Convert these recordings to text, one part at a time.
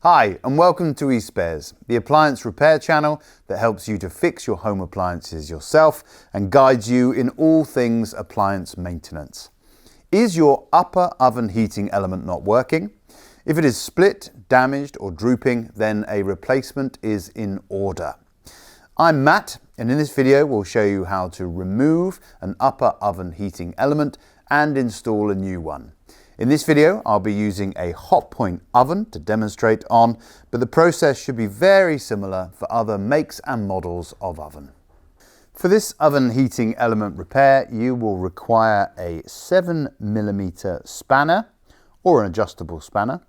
Hi and welcome to eSpares, the appliance repair channel that helps you to fix your home appliances yourself and guides you in all things appliance maintenance. Is your upper oven heating element not working? If it is split, damaged or drooping, then a replacement is in order. I'm Matt, and in this video we'll show you how to remove an upper oven heating element and install a new one. In this video, I'll be using a Hotpoint oven to demonstrate on, but the process should be very similar for other makes and models of oven. For this oven heating element repair, you will require a 7mm spanner or an adjustable spanner,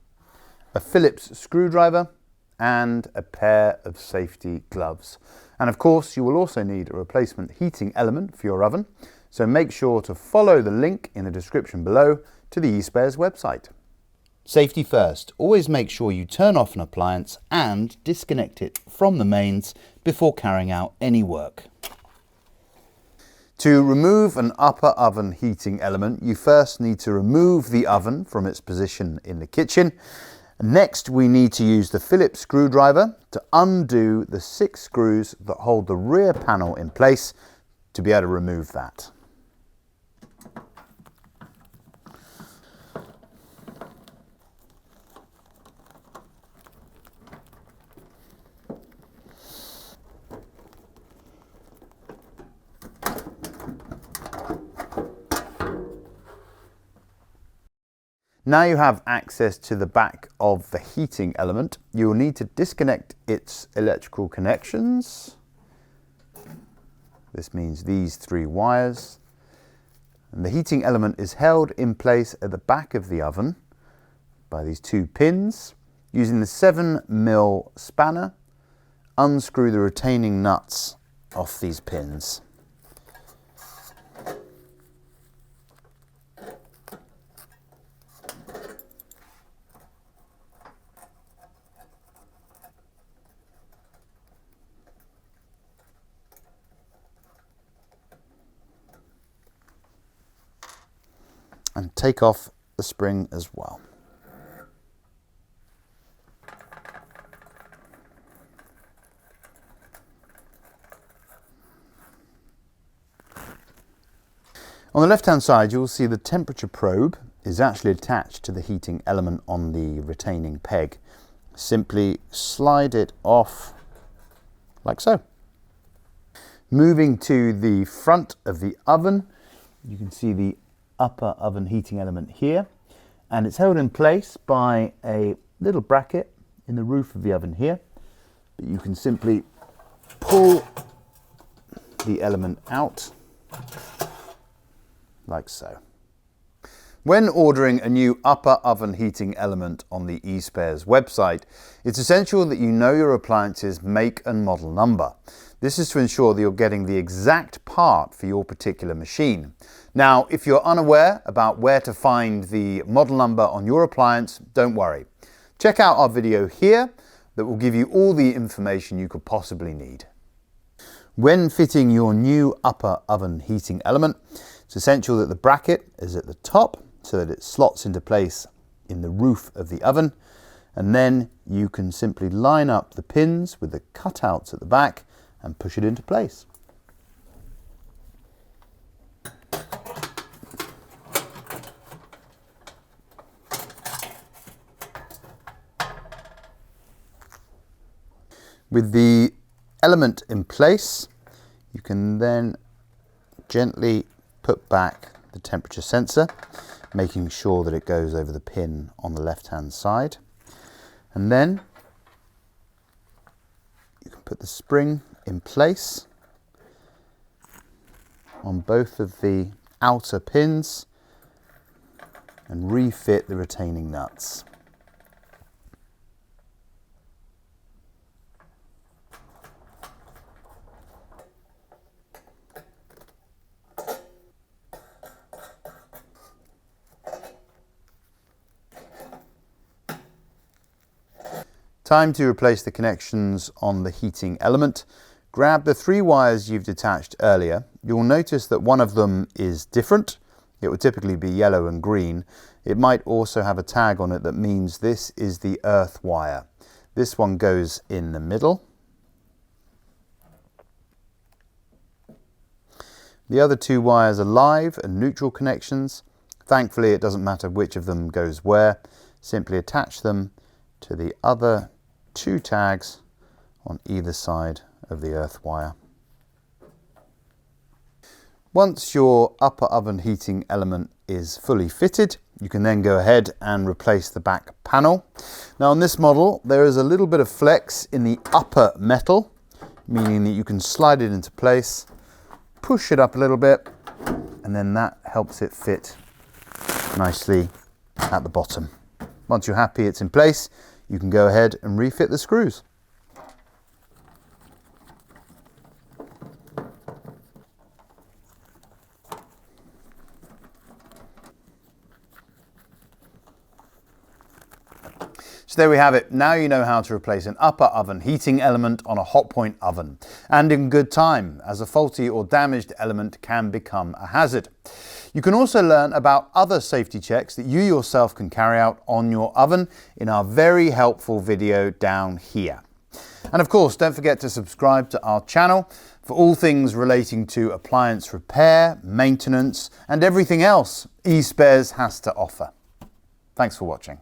a Phillips screwdriver, and a pair of safety gloves. And of course, you will also need a replacement heating element for your oven, so make sure to follow the link in the description below to the eSpares website. Safety first, always make sure you turn off an appliance and disconnect it from the mains before carrying out any work. To remove an upper oven heating element, you first need to remove the oven from its position in the kitchen. Next, we need to use the Phillips screwdriver to undo the 6 screws that hold the rear panel in place to be able to remove that. Now you have access to the back of the heating element, you will need to disconnect its electrical connections. This means these 3 wires. And the heating element is held in place at the back of the oven by these 2 pins. Using the 7mm spanner, unscrew the retaining nuts off these pins. And take off the spring as well. On the left hand side, you will see the temperature probe is actually attached to the heating element on the retaining peg. Simply slide it off like so. Moving to the front of the oven, you can see the upper oven heating element here, and it's held in place by a little bracket in the roof of the oven here, but you can simply pull the element out like so. When ordering a new upper oven heating element on the eSpares website, it's essential that you know your appliance's make and model number. This is to ensure that you're getting the exact part for your particular machine. Now, if you're unaware about where to find the model number on your appliance, don't worry. Check out our video here that will give you all the information you could possibly need. When fitting your new upper oven heating element, it's essential that the bracket is at the top so that it slots into place in the roof of the oven, and then you can simply line up the pins with the cutouts at the back and push it into place. With the element in place, you can then gently put back the temperature sensor, making sure that it goes over the pin on the left hand side. And then you can put the spring in place on both of the outer pins and refit the retaining nuts. Time to replace the connections on the heating element. Grab the 3 wires you've detached earlier. You'll notice that one of them is different. It would typically be yellow and green. It might also have a tag on it that means this is the earth wire. This one goes in the middle. The other two wires are live and neutral connections. Thankfully, it doesn't matter which of them goes where. Simply attach them to the other two tags on either side of the earth wire. Once your upper oven heating element is fully fitted, you can then go ahead and replace the back panel. Now on this model, there is a little bit of flex in the upper metal, meaning that you can slide it into place, push it up a little bit, and then that helps it fit nicely at the bottom. Once you're happy it's in place, you can go ahead and refit the screws. So there we have it. Now you know how to replace an upper oven heating element on a Hotpoint oven, and in good time, as a faulty or damaged element can become a hazard. You can also learn about other safety checks that you yourself can carry out on your oven in our very helpful video down here. And of course, don't forget to subscribe to our channel for all things relating to appliance repair, maintenance, and everything else eSpares has to offer. Thanks for watching.